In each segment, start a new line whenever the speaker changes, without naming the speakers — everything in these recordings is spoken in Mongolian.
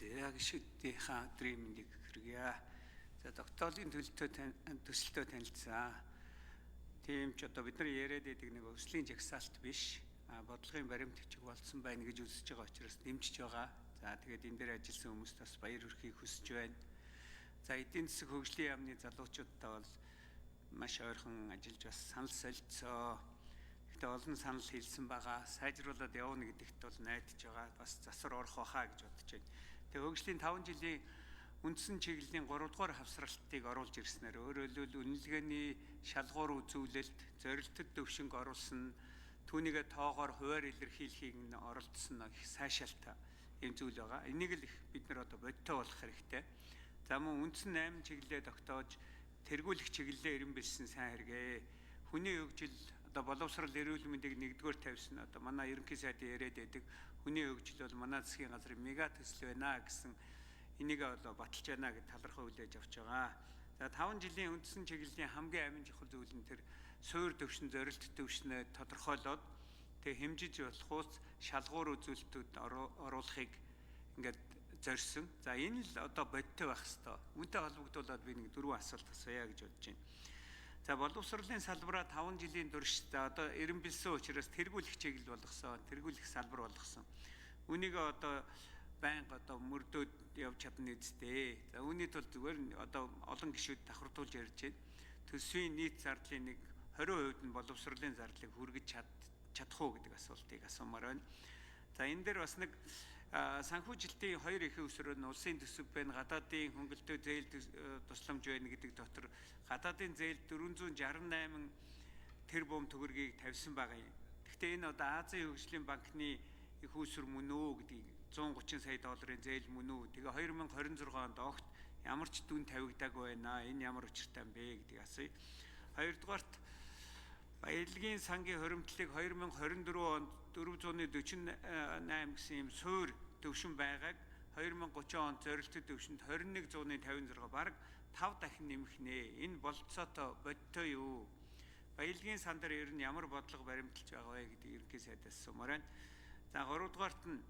гişүүдийнхаа өдрийн мэндийг хүргье. За докторийн төсөлтөө танилцсан. Тийм ч одоо бид нар яриад байдаг нэг өслийн жагсаалт биш. Бодлогын баримтчиг болсон байна гэж үзэж байгаа учраас дэмжиж байгаа. За тэгээд энэ дээр ажилласан хүмүүст бас баяр хүрхийг хүсэж байна. За эдийн засаг хөгжлийн яамны залуучуудтай бол маш ойрхон ажиллаж бас санал солилцоо. Гэхдээ олон санал хэлсэн байгаа. Сайжруулад явна гэдэгт бол найдаж байгаа. Бас засвар орох байхаа гэж бодож байна. Тэгээ хөгжлийн 5 жилийн үндсэн чиглэлийн 3 дугаар хавсралтыг оруулж ирснээр өөрөөр хэлбэл үнэлгээний шалгуур үзүүлэлт, зорилттой төвшинг оруулсан, түүнийгээ тоогоор хуваар илэрхийлэхийг нь оролдсон их сайшаалтай юм зүйл байгаа. Энийг л бид нар одоо бодиттой болох хэрэгтэй. За мөн үндсэн 8 чиглэлээ тогтоож тэргүүлэх чиглэлээ эрен билсэн сайн хэрэгэ. Хүний хөгжил одоо боловсрал эрүүл мэндийг нэгдүгээр тавьсан одоо манай ерөнхий сайдын яриад байдаг хүний хөгжил бол манай засгийн газрын мега төсөл байна гэсэн энийг одоо баталж байна гэж талархаа хүлээж авч байгаа. За 5 жилийн үндсэн чиглэлийн хамгийн амин чухал зүйл нь тэр суур төвшин зорилт төвшнөө тодорхойлоод тэг хэмжиж болох ус шалгуур үзүүлэлтүүд оруулахыг ингээд зорьсон. За энэ л одоо бодиттой байх хэвээр. Үүнтэй холбогдуулаад би нэг 4 асуулт асууя гэж бодож байна. За боловсролын салбараа 5 жилийн турш одоо эрен билсэн учраас тэргүүлэх чиглэл болгосон, тэргүүлэх салбар болгосон. Үнийг одоо байнга одоо мөрдөөд явж чадна үстэй. За үүний тулд зүгээр одоо олон гишүүд давхардуулж ярьж байна. Төсвийн нийт зардлын нэг 20% нь боловсролын зардлыг хүргэж чадах уу гэдэг асуултыг асуумаар байна. За энэ дээр бас нэг санхүүжилтийн 2 ихэнх өсрөө нь улсын төсөв байна, гадаадын хөнгөлөлтөө зээл тусламж байна гэдэг дотор гадаадын зээл 468 тэрбум төгрөгийг тавьсан байгаа юм. Гэхдээ энэ одоо Азийн хөгжлийн банкны их усүр мөн үү гэдгийг 130 сая долларын зээл мөн үү? Тэгээ 2026 онд огт ямар ч дүн тавигдаагүй байна. Энэ ямар учиртай юм бэ гэдгийг асууя. Хоёрдугаарт баялагын сангийн хоримтлыг 2024 онд 448 гэсэн юм суур төвшин байгааг 2030 онд зорилттой төвшөнд 2156 бараг 5 дахин нэмэх нэ. Энэ болцоотой бодтой юу? Баялагын сан дээр ер нь ямар бодлого баримталж байгаа вэ гэдэг ерөнхий сайдаас асуумаар байна. За 3 дугаарт нь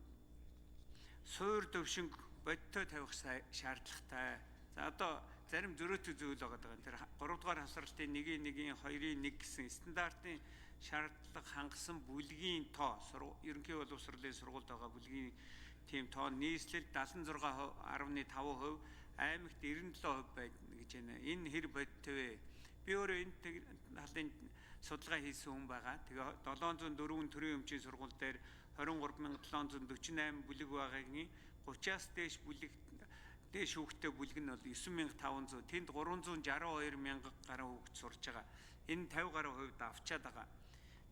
суур төвшинг бодтой тавих шаардлагатай. За одоо зарим зөрөөтэй зүйл байгаа. Тэр 3 дугаар хавсралтын 1-1-ийн 2-1 гэсэн стандартын шаардлага хангасан бүлгийн тоо ерөнхий боловсролын сургуульд байгаа бүлгийн тийм тоо нийслэл 76.5%, аймагт 97% байна гэж байна. Энэ хэр бодтой вэ? Би өөрөө энэ талын судалгаа хийсэн хүн байгаа. Тэгээ 704 төрийн өмчийн сургууль дээр 23748 бүлэг байгаагийн 30-аас дээш бүлэг дээш хүүхдтэй бүлэг нь бол 9500, тэнд 362 мянга гаруй хүүхд сурж байгаа. Энэ 50 гаруй хувьд авчаад байгаа.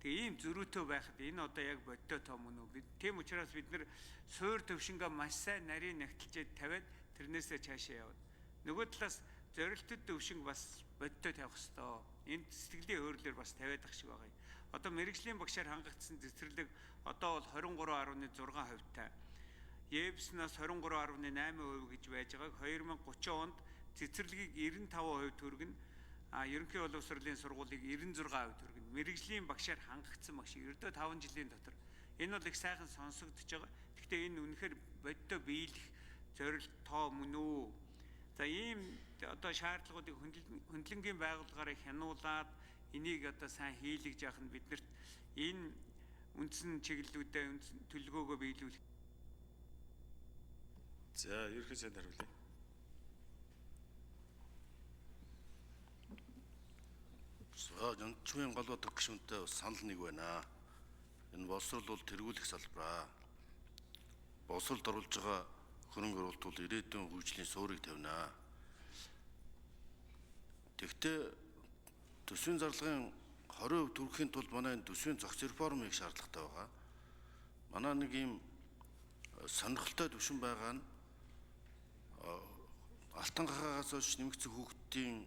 Тэгээ ийм зөрүүтэй байхад энэ одоо яг бодтой том мөн үү? Тийм учраас бид нэр суур төвшингээ маш сайн нарийн нягтлжээд тавиад тэрнээсээ цаашаа явна. Нөгөө талаас зорилттой төвшинг бас бодтой тавих хэвээр. Энэ сэтгэлийн хөөрлөөр бас тавиад ах шиг байгаа юм. Одоо мэрэгжлийн багшаар хангагдсан цэцэрлэг одоо бол 23.6% таа. ЕБС-наас 23.8% гэж байж байгааг 2030 онд цэцэрлэгийг 95% төргөн, ерөнхий боловсролын сургуулийг 96% төргөн. Мэргэжлийн багшаар хангагдсан багш ердөө 5 жилийн дотор. Энэ бол их сайхан сонсогдож байгаа. Гэхдээ энэ үнэхээр бодтой биелэх зорилт тоо мөн үү? За ийм одоо шаардлагуудыг хөндлөнгийн байгууллагаараа хянуулаад энийг одоо сайн хийлгэж явах нь биднэрт энэ үндсэн чиглэлүүдэд төлөвлөгөөгөө биелүүлэх.
За ерөнхий сайд хариулъя. Онцгойн голбоо төгшөнтэй санал нэг байна. Энэ боловсрол бол тэргүүлэх салбараа. Боловсролд оруулж байгаа хөрөнгө оруулалт бол ирээдүйн хөгжлийн суурийг тавина. Тэгвэл төсвийн зарлагын 20% төрөхийн тулд манай энэ төсвийн зохиц реформыг шаардлагатай байгаа. Манай нэг юм сонирхолтой төвшин байгаа нь алтан гахаагаас хойш нэмэгдсэн хүүхдийн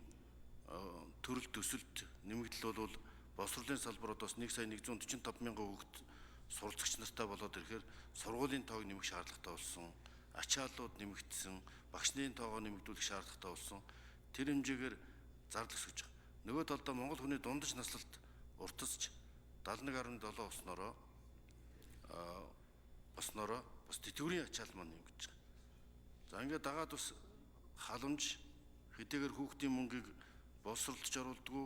төрөл төсөлд нэмэгдэл бол боловсролын салбар одоос 1,145,000 хүүхэд суралцагч нартай болоод ирэхээр сургуулийн тоог нэмэх шаардлагатай болсон, ачааллууд нэмэгдсэн, багшны тоогоо нэмэгдүүлэх шаардлагатай болсон. Тэр хэмжээгээр зардал өсөж байгаа. Нөгөө талдаа Монгол хүний дундаж наслалт уртасч 71.7 болсноороо бас тэтгэврийн ачаал маань нэмэгдэж байгаа. За ингээд дагаад бас халамж хэдийгээр хүүхдийн мөнгийг боловсролдож оруулдаггүй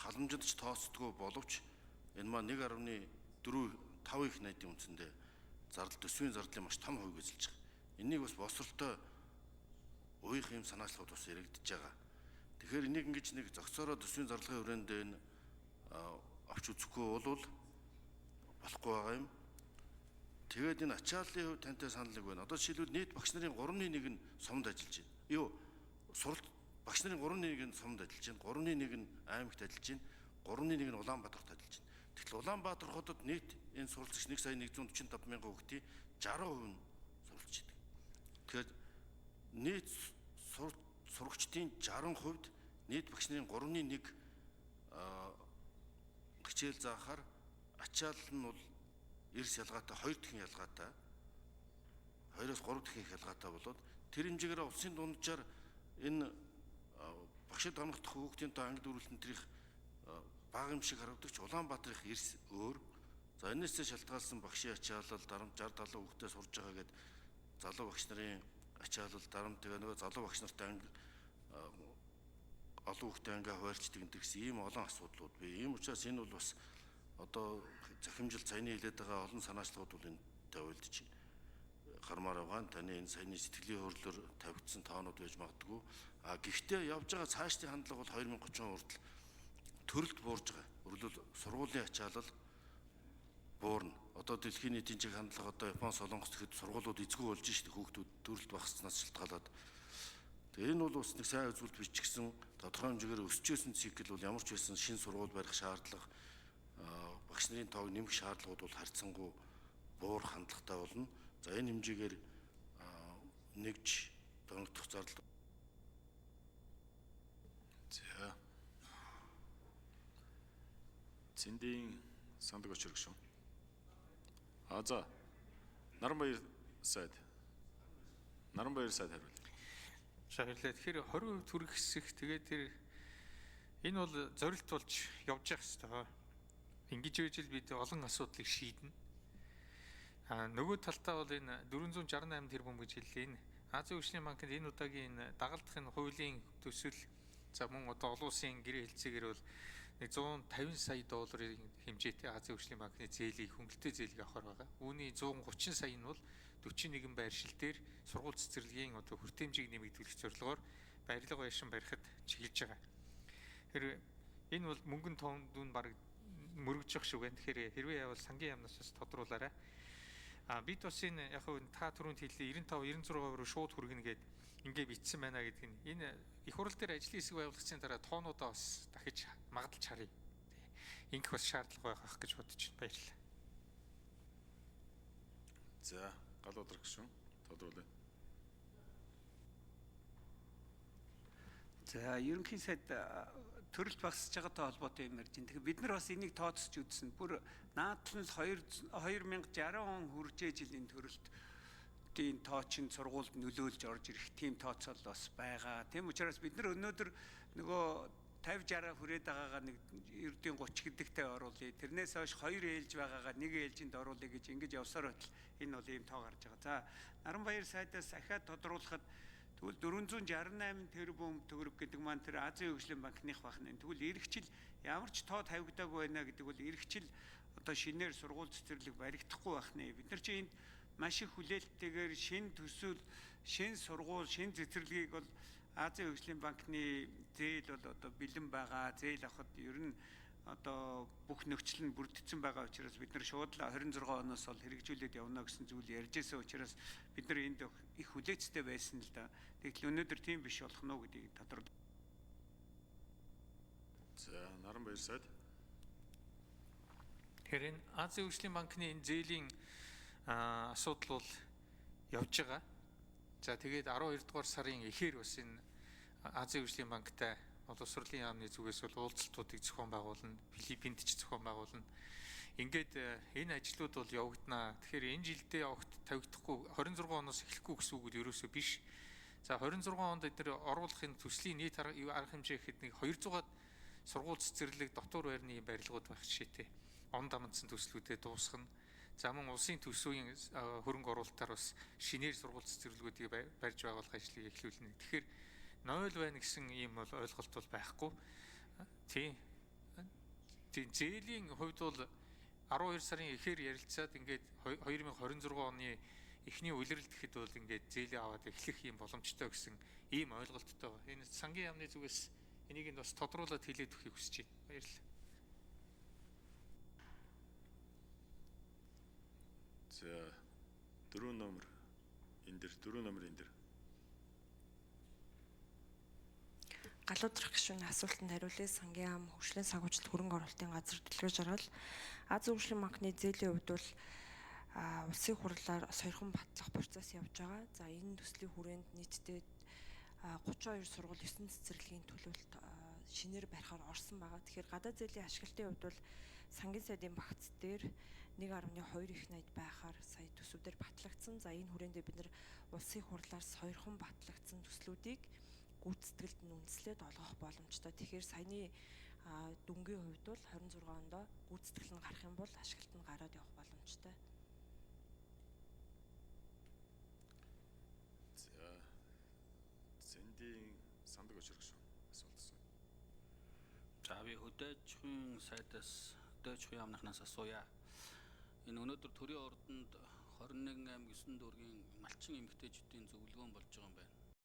халамжинд ч тооцдгүй боловч энэ маань 1.4-5 их найдын үндсэндээ төсвийн зардлын маш том хувийг эзэлж байгаа. Энийг бас боловсролтой уух юм санаачлалууд бас яригдж байгаа. Тэгэхээр энийг ингэж нэг зохицороо төсвийн зарлагын хүрээнд энэ авч үзэхгүй бол болохгүй байгаа юм. Тэгээд энэ ачааллын хувьд тантай санал нэг байна. Одоо жишээлбэл нийт багш нарын 3/1 нь сумд ажиллаж байна. Суралт багш нарын 3/1 нь сумд ажиллаж байна. 3/1 нь аймагт ажиллаж байна. 3/1 нь Улаанбаатарт ажиллаж байна. Тэгэхээр Улаанбаатар хотод нийт энэ суралцагч 1,145,000 хүүхдийн 60% нь суралцж байдаг. Тэгэхээр нийт сурагчдын 60%-д нийт багш нарын 3/1 хичээл заахаар ачаалал нь бол эрс ялгаатай 2 дахин ялгаатай 2-оос 3 дахин их ялгаатай болоод тэр хэмжээгээр улсын дунджаар энэ багшид амрагдах хүүхдийн тоо анги дүүрэлтэнтрийн бага юм шиг харагдагч Улаанбаатарын эрс өөр. За энэсээ шалтгаалсан багшийн ачаалал дарамт 60-70 хүүхдээ сурж байгаа гэд залуу багш нарын ачаалал дарамт тэгээ нөгөө залуу багш нартай анги олон хүүхдээ анги хуваарлцдаг гэсэн ийм олон асуудлууд бий. Ийм учраас энэ бол бас одоо захимжил саяны хэлээд байгаа олон санаачлалууд бол энэтэй уйлдж гармаар байгаа. Таны энэ саяны сэтгэлийн хөрлөөр тавигдсан тоонууд байж магадгүй. Гэхдээ явж байгаа цаашдын хандлага бол 2030 хүртэл төрөлд буурж байгаа. Өөрөлд сургуулийн ачаалал буурна. Одоо дэлхийн нийтийн чиг хандлага одоо Япон, Солонгос гэхэд сургуулиуд эзгүй болж шít хүүхдүүд төрөлд багасснаас шалтгаалаад. Тэгээ энэ бол бас нэг сайн үзүүлэлт бичигсэн тодорхой хэмжээгээр өсөж исэн цикл бол ямар ч байсан шинэ сургууль барих шаардлага багш нарын тоог нэмэх шаардлагууд бол харьцангуй буур хандлагатай болно. За энэ хэмжээгээр нэгж доногдох зардал.
За. Цэндийн сандаг очир гүшүүн. За. Наранбаяр сайд хариул.
Шаарлаа. Тэгэхээр 20% төгрөг хэсэг тэгээд тэр энэ бол зорилт болж явж явах хэрэгтэй. Ингэж үйл бид олон асуудлыг шийднэ. Нөгөө талдаа бол энэ 468 тэрбум гэж хэллээ. Энэ Азийн хөгжлийн банкнд энэ удаагийн дагалдахын хуулийн төсөл за мөн одоо олон улсын гэрээ хэлцээгээр бол $150 сая хэмжээтэй Азийн хөгжлийн банкны зээлийг хөнгөлөлтөө зээлийг авахар байгаа. Үүний 130 сая нь бол 41 байршил дээр сургууль цэцэрлэгийн одоо хүртээмжийг нэмэгдүүлэх зорилгоор барилга байшин барихад чиглэж байгаа. Тэгэхээр энэ бол мөнгөн тоонд баг мөрөгж явах шиг байна. Тэгэхээр хэрвээ явал сангийн яамнаас бас тодруулаарай. Бид бас энэ яг хөө та түрүүнд хэллээ 95-96% руу шууд хүргэнэ гэд ингээ бичсэн байна гэдэг нь энэ их хурал дээр ажлын хэсэг байгуулагдсны дараа тоонуудаа бас дахиж магадaltaж харъя. Ингэх бас шаардлага байх гэж бодож байна. Баярлалаа.
За, галуудар гүшүүн тодруулъя.
За, ерөнхий сайд төрөлт багасж байгаатай холбоотой юм ярьж байна. Тэгэхээр бид нар бас энийг тооцож үзсэн. Бүр наадлан л 2060 он хүрчээ жилийн төрөлтийн тоо чин сургуульд нөлөөлж орж ирэх тийм тооцоол бас байгаа. Тийм учраас бид нар өнөөдөр нөгөө 50-60 хүрээд байгаагаа нэг ердийн 30 гэдэгтэй оруулъя. Тэрнээс хойш 2 ээлж байгаагаа 1 ээлжинд оруулъя гэж ингэж явсаар байтал энэ бол ийм тоо гарч байгаа. За, Наранбаяр сайдаас ахаад тодруулахад тэгвэл 468 тэрбум төгрөг гэдэг маань тэр Азийн хөгжлийн банкных бахна. Тэгвэл эргэжил ямар ч тоо тавигдаагүй байна гэдэг бол эргэжил одоо шинээр сургууль цэцэрлэг баригдахгүй бахна. Бид нар чи энд маш их хүлээлттэйгээр шинэ төсөл, шинэ сургууль, шинэ цэцэрлэгийг бол Азийн хөгжлийн банкны зээл бол одоо бэлэн байгаа. Зээл авахд ер нь одоо бүх нөхцөл нь бүрдсэн байгаа учраас бид нар шууд л 26 оноос бол хэрэгжүүлээд явна гэсэн зүйл ярьж байсан учраас бид нар энд их хүлээцтэй байсан л да. Тэгтэл өнөөдөр тийм биш болох нь уу гэдгийг тодорхой.
За, Наранбаяр сайд.
Тэгэхээр энэ Азийн хөгжлийн банкны энэ зээлийн асуудал бол явж байгаа. За тэгээд 12 дугаар сарын эхээр бас энэ Азийн хөгжлийн банктай боловсролын яамны зүгээс бол уулзалтуудыг зохион байгуулна, Филиппинд ч зохион байгуулна. Ингээд энэ ажлууд бол явагдана. Тэгэхээр энэ жилдээ огт тавигдахгүй 26 оноос эхлэхгүй гэсэн үг үл ерөөсөө биш. За 26 онд эдгээр оруулахын төслийн нийт арга хэмжээ гэхэд нэг 200-аад сургууль цэцэрлэг дотор байрны барилгууд байх жишээтэй. Он дамжсан төслүүдэд дуусгана.
За мөн улсын төсвийн хөрөнгө оруулалтаар бас шинээр сургууль цэцэрлэгүүдийг барьж байгуулах ажлыг эхлүүлнэ. Тэгэхээр 0 байна гэсэн ийм бол ойлголт бол байхгүй. Тийм. Зээлийн хувьд бол 12 сарын эхээр ярилцаад ингээд 2026 оны эхний улиралд гэхэд бол ингээд зээлээ аваад эхлэх ийм боломжтой гэсэн ийм ойлголттой байна. Энэ сангийн яамны зүгээс энийг бас тодруулаад хэлээд өгөхийг хүсэж байна. Баярлалаа.
За 4 номер энэ дэр.
Галуудрах гишүүний асуултанд хариулъя. Сангийн яам хөгжлийн санхүүжилт хөрөнгө оруулалтын газар дэлгэр жаргал Аз хөгжлийн банкны зээлийн хувьд бол улсын хурлаар сойрхон батлах процесс явж байгаа. За энэ төслийн хүрээнд нийтдээ 32 сургууль 9 цэцэрлэгийн төлөвлөлт шинээр барихаар орсон байгаа. Тэгэхээр гадаад зээлийн ашиглалтын хувьд бол сангийн сайдын багц дээр 1.2 их найд байхаар сая төсвүүдээр батлагдсан. За энэ хүрээндээ бид нар улсын хурлаар сойрхон батлагдсан төслүүдийг гүйцэтгэлд нь үндэслээд олгох боломжтой. Тэгэхээр саяны дүнгийн хувьд бол 26 онд гүйцэтгэл нь гарах юм бол ашиглалт нь гараад явах боломжтой.
За Цэндийн сандаг очир гишүүн асуултсан.
За би хөдөөжхийн сайдаас хөдөөжхийн яамнахнаас асууя. Энэ өнөөдөр төрийн ордонд 21 аймаг 9 дүүргийн малчин эмэгтэйчүүдийн зөвлөгөөн болж байгаа юм байна.